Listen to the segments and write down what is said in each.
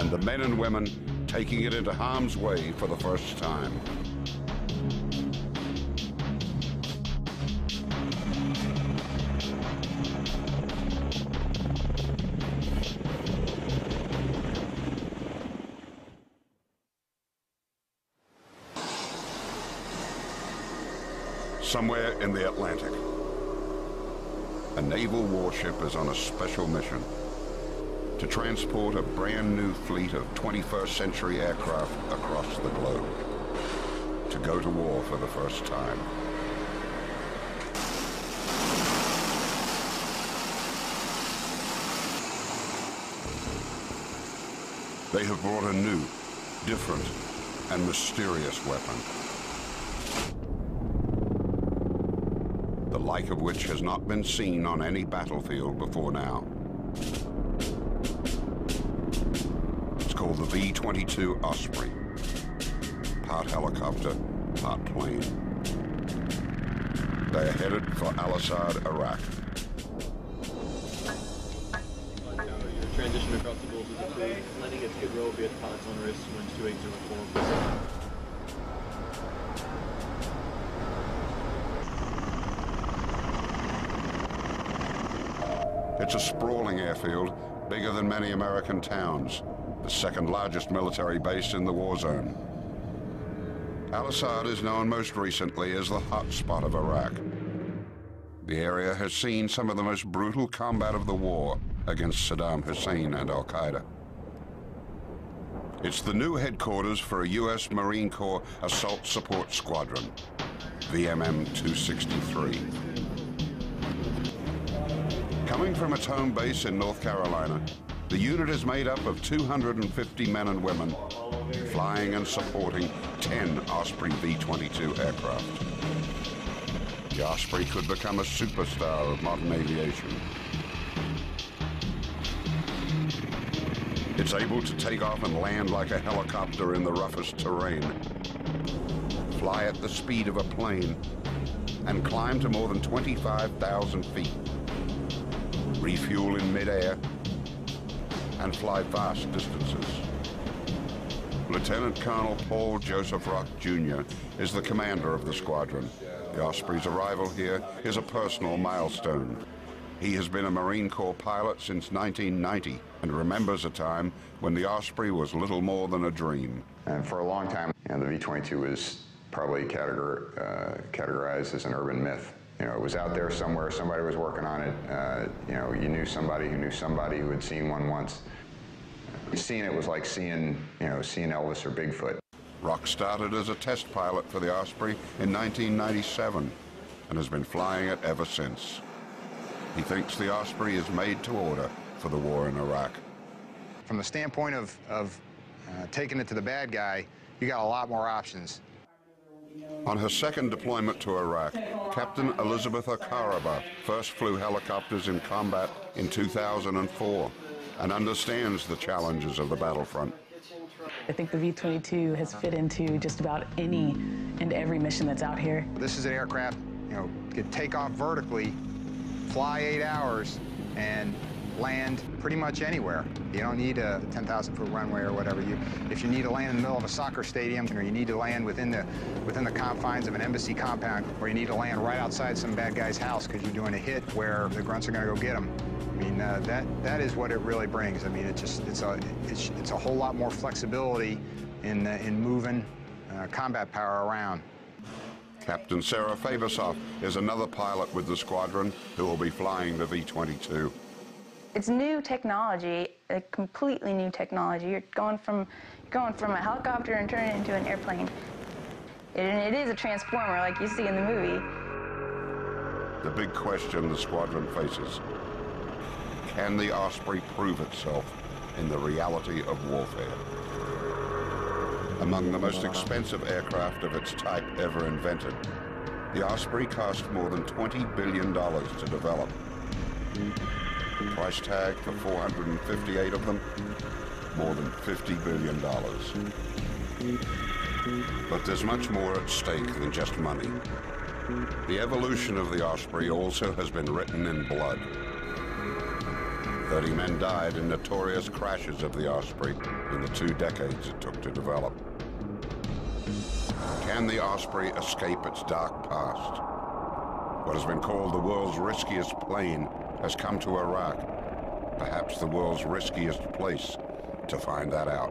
and the men and women taking it into harm's way for the first time. Somewhere in the Atlantic, a naval warship is on a special mission to transport a brand new fleet of 21st century aircraft across the globe to go to war for the first time. They have brought a new, different, and mysterious weapon, the like of which has not been seen on any battlefield before now. It's called the V-22 Osprey, part helicopter, part plane. They are headed for Al-Assad, Iraq. Your transition across the Gulf is approved. Landing at Skid Row via pilots on wrist, winds 2804. It's a sprawling airfield, bigger than many American towns, the second largest military base in the war zone. Al-Assad is known most recently as the hot spot of Iraq. The area has seen some of the most brutal combat of the war against Saddam Hussein and Al-Qaeda. It's the new headquarters for a U.S. Marine Corps Assault Support Squadron, VMM 263. Coming from its home base in North Carolina, the unit is made up of 250 men and women, flying and supporting 10 Osprey V-22 aircraft. The Osprey could become a superstar of modern aviation. It's able to take off and land like a helicopter in the roughest terrain, fly at the speed of a plane, and climb to more than 25,000 feet. Refuel in midair, and fly vast distances. Lieutenant Colonel Paul Joseph Rock, Jr. is the commander of the squadron. The Osprey's arrival here is a personal milestone. He has been a Marine Corps pilot since 1990 and remembers a time when the Osprey was little more than a dream. And for a long time, the V-22 was probably categorized as an urban myth. It was out there somewhere, somebody was working on it. You knew somebody who had seen one once. Seeing it was like seeing Elvis or Bigfoot. Rock started as a test pilot for the Osprey in 1997 and has been flying it ever since. He thinks the Osprey is made to order for the war in Iraq. From the standpoint of taking it to the bad guy, you got a lot more options. On her second deployment to Iraq, Captain Elizabeth Akaraba first flew helicopters in combat in 2004 and understands the challenges of the battlefront. I think the V-22 has fit into just about any and every mission that's out here. This is an aircraft, could take off vertically, fly 8 hours, and land pretty much anywhere. You don't need a 10,000-foot runway or whatever. If you need to land in the middle of a soccer stadium, or you need to land within the confines of an embassy compound, or you need to land right outside some bad guy's house because you're doing a hit where the grunts are going to go get them. I mean, that is what it really brings. I mean, it's a whole lot more flexibility in moving combat power around. Captain Sarah Fabersoff is another pilot with the squadron who will be flying the V-22. It's new technology, a completely new technology. You're going from a helicopter and turning it into an airplane. And it is a transformer like you see in the movie. The big question the squadron faces: can the Osprey prove itself in the reality of warfare? Among the most expensive aircraft of its type ever invented, the Osprey cost more than $20 billion to develop. The price tag for 458 of them, more than $50 billion. But there's much more at stake than just money. The evolution of the Osprey also has been written in blood. 30 men died in notorious crashes of the Osprey in the 2 decades it took to develop. Can the Osprey escape its dark past? What has been called the world's riskiest plane has come to Iraq, perhaps the world's riskiest place to find that out.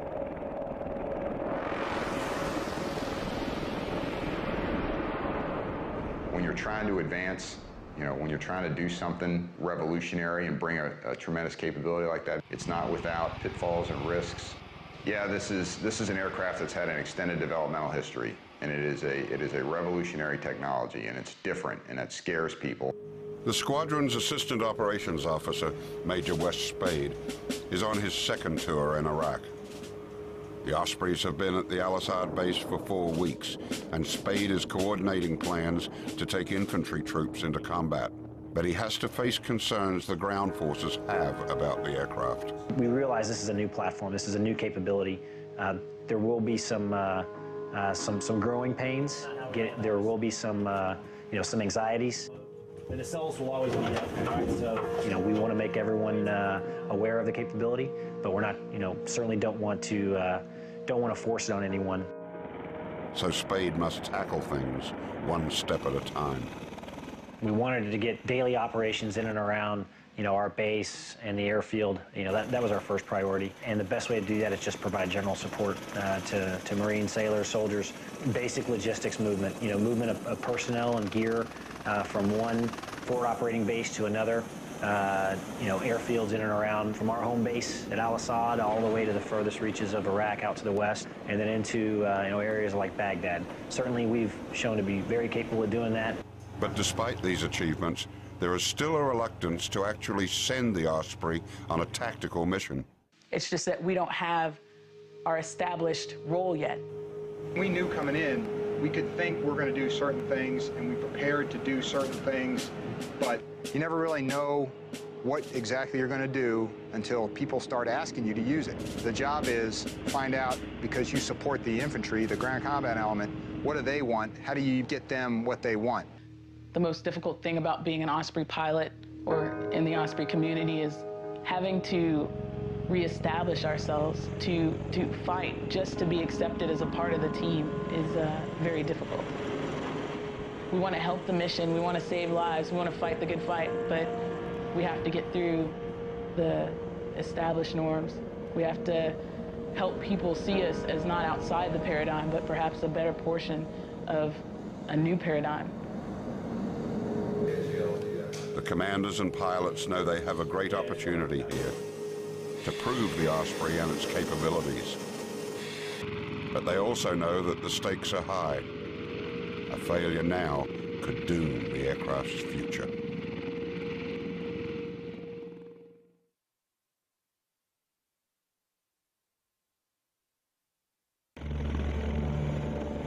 When you're trying to advance, when you're trying to do something revolutionary and bring a tremendous capability like that, it's not without pitfalls and risks. Yeah, this is an aircraft that's had an extended developmental history, and it is a revolutionary technology, and it's different, and it scares people. The squadron's assistant operations officer, Major Wes Spade, is on his 2nd tour in Iraq. The Ospreys have been at the Al-Assad base for 4 weeks, and Spade is coordinating plans to take infantry troops into combat. But he has to face concerns the ground forces have about the aircraft. We realize this is a new platform, this is a new capability. There will be some growing pains. There will be some anxieties. The nacelles will always be up, so we want to make everyone aware of the capability, but we're not, certainly don't want to force it on anyone. So Spade must tackle things one step at a time. We wanted to get daily operations in and around, our base and the airfield. That was our first priority. And the best way to do that is just provide general support to Marine sailors, soldiers, basic logistics movement, movement of personnel and gear from one forward operating base to another, airfields in and around from our home base at Al-Assad all the way to the furthest reaches of Iraq out to the west, and then into areas like Baghdad. Certainly we've shown to be very capable of doing that. But despite these achievements, there is still a reluctance to actually send the Osprey on a tactical mission. It's just that we don't have our established role yet. We knew coming in, we could think we're going to do certain things, and we prepared to do certain things, but you never really know what exactly you're going to do until people start asking you to use it. The job is find out, because you support the infantry, the ground combat element, what do they want? How do you get them what they want? The most difficult thing about being an Osprey pilot or in the Osprey community is having to reestablish ourselves, to fight just to be accepted as a part of the team is very difficult. We want to help the mission, we want to save lives, we want to fight the good fight, but we have to get through the established norms. We have to help people see us as not outside the paradigm, but perhaps a better portion of a new paradigm. The commanders and pilots know they have a great opportunity here to prove the Osprey and its capabilities. But they also know that the stakes are high. A failure now could doom the aircraft's future.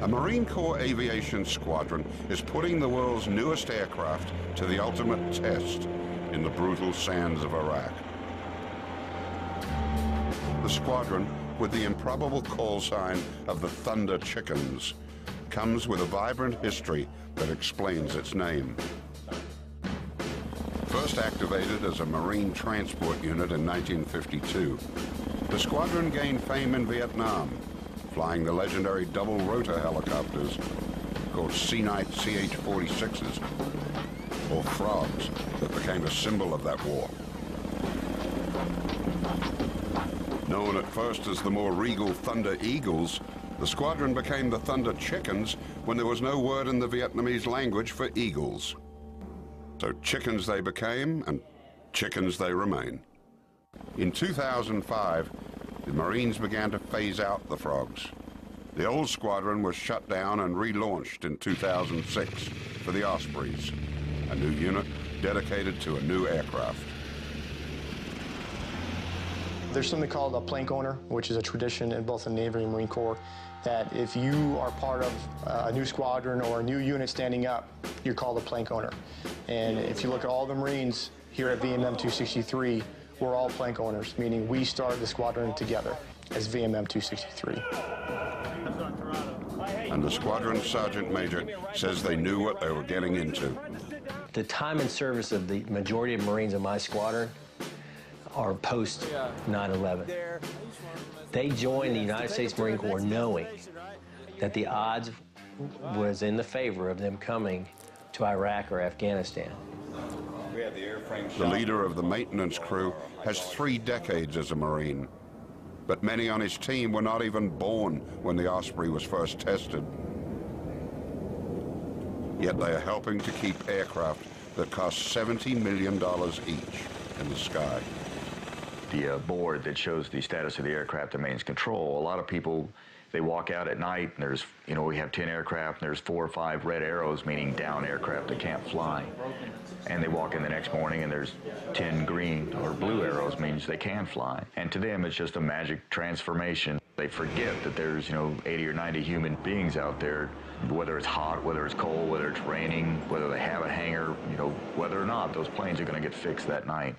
A Marine Corps aviation squadron is putting the world's newest aircraft to the ultimate test in the brutal sands of Iraq. The squadron, with the improbable call sign of the Thunder Chickens, comes with a vibrant history that explains its name. First activated as a Marine transport unit in 1952, the squadron gained fame in Vietnam, flying the legendary double-rotor helicopters called Sea-Knight CH-46s, or frogs, that became a symbol of that war. Known at first as the more regal Thunder Eagles, the squadron became the Thunder Chickens when there was no word in the Vietnamese language for eagles. So chickens they became, and chickens they remain. In 2005, the Marines began to phase out the frogs. The old squadron was shut down and relaunched in 2006 for the Ospreys, a new unit dedicated to a new aircraft. There's something called a plank owner, which is a tradition in both the Navy and Marine Corps, that if you are part of a new squadron or a new unit standing up, you're called a plank owner. And if you look at all the Marines here at VMM 263, we're all plank owners, meaning we started the squadron together as VMM 263. And the squadron sergeant major says they knew what they were getting into. The time and service of the majority of Marines in my squadron are post 9/11. They joined the United States Marine Corps knowing that the odds was in the favor of them coming to Iraq or Afghanistan. The leader of the maintenance crew has 3 decades as a Marine, but many on his team were not even born when the Osprey was first tested. Yet they are helping to keep aircraft that cost $70 million each in the sky. The board that shows the status of the aircraft remains control. A lot of people, they walk out at night and there's, you know, we have 10 aircraft and there's 4 or 5 red arrows, meaning down aircraft that can't fly. And they walk in the next morning and there's 10 green or blue arrows, means they can fly. And to them, it's just a magic transformation. They forget that there's, you know, 80 or 90 human beings out there, whether it's hot, whether it's cold, whether it's raining, whether they have a hangar, you know, whether or not, those planes are going to get fixed that night.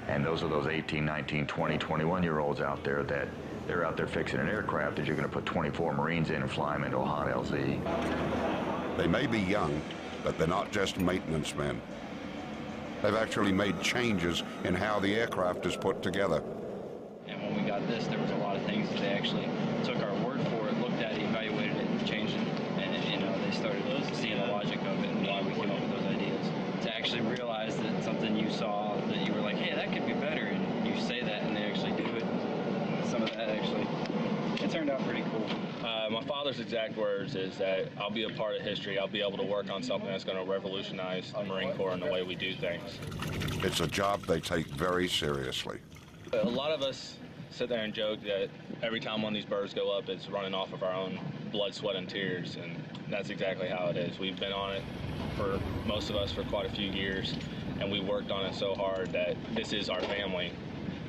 And those are those 18, 19, 20, 21-year-olds out there that they're out there fixing an aircraft that you're going to put 24 Marines in and fly them into a hot LZ. They may be young, but they're not just maintenance men. They've actually made changes in how the aircraft is put together. And when we got this, there was a lot of things that they actually took our word for it, looked at it, evaluated it, and changed it. And, you know, they started seeing the logic of it and why we came up with those ideas. To actually realize that something you saw that you were like, hey, that could be better, and you say that and they actually do it. Some of that actually, it turned out pretty cool. My father's exact words is that I'll be a part of history. I'll be able to work on something that's going to revolutionize the Marine Corps and the way we do things. It's a job they take very seriously. A lot of us sit there and joke that every time one of these birds go up, it's running off of our own blood, sweat, and tears, and that's exactly how it is. We've been on it, for most of us, for quite a few years, and we worked on it so hard that this is our family,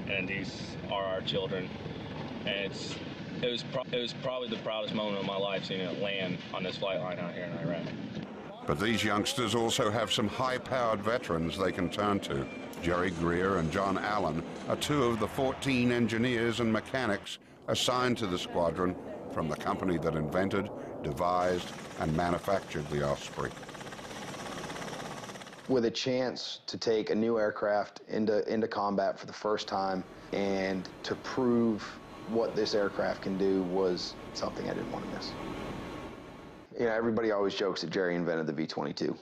and these are our children, and it was probably the proudest moment of my life, seeing it land on this flight line out here in Iraq. But these youngsters also have some high-powered veterans they can turn to. Jerry Greer and John Allen are 2 of the 14 engineers and mechanics assigned to the squadron from the company that invented, devised, and manufactured the Osprey. With a chance to take a new aircraft into combat for the first time and to prove what this aircraft can do was something I didn't want to miss. You know, everybody always jokes that Jerry invented the V-22.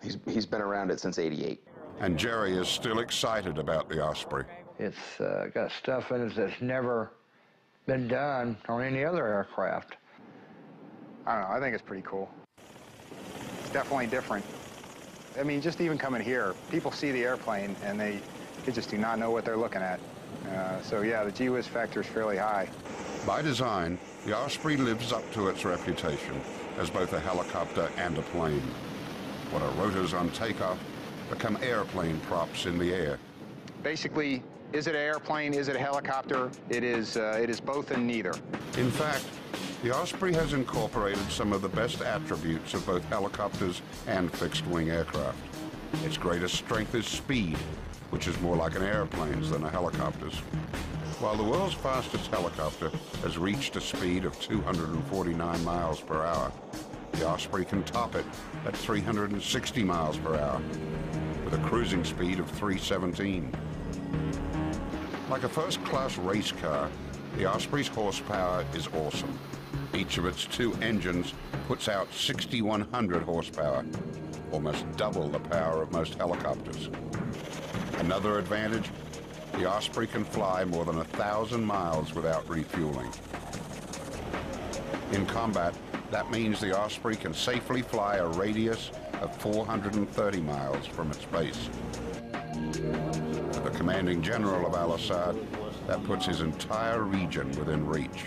He's been around it since '88. And Jerry is still excited about the Osprey. It's got stuff in it that's never been done on any other aircraft. I don't know, I think it's pretty cool. It's definitely different. I mean, just even coming here, people see the airplane and they just do not know what they're looking at. So yeah, the gee whiz factor is fairly high. By design, the Osprey lives up to its reputation as both a helicopter and a plane. What are rotors on takeoff become airplane props in the air. Basically, is it an airplane, is it a helicopter? It is both and neither. In fact, the Osprey has incorporated some of the best attributes of both helicopters and fixed-wing aircraft. Its greatest strength is speed, which is more like an airplane's than a helicopter's. While the world's fastest helicopter has reached a speed of 249 miles per hour, the Osprey can top it at 360 miles per hour, with a cruising speed of 317. Like a first-class race car, the Osprey's horsepower is awesome. Each of its 2 engines puts out 6,100 horsepower, almost double the power of most helicopters. Another advantage, the Osprey can fly more than 1,000 miles without refueling. In combat, that means the Osprey can safely fly a radius of 430 miles from its base. For the commanding general of Al-Assad, that puts his entire region within reach.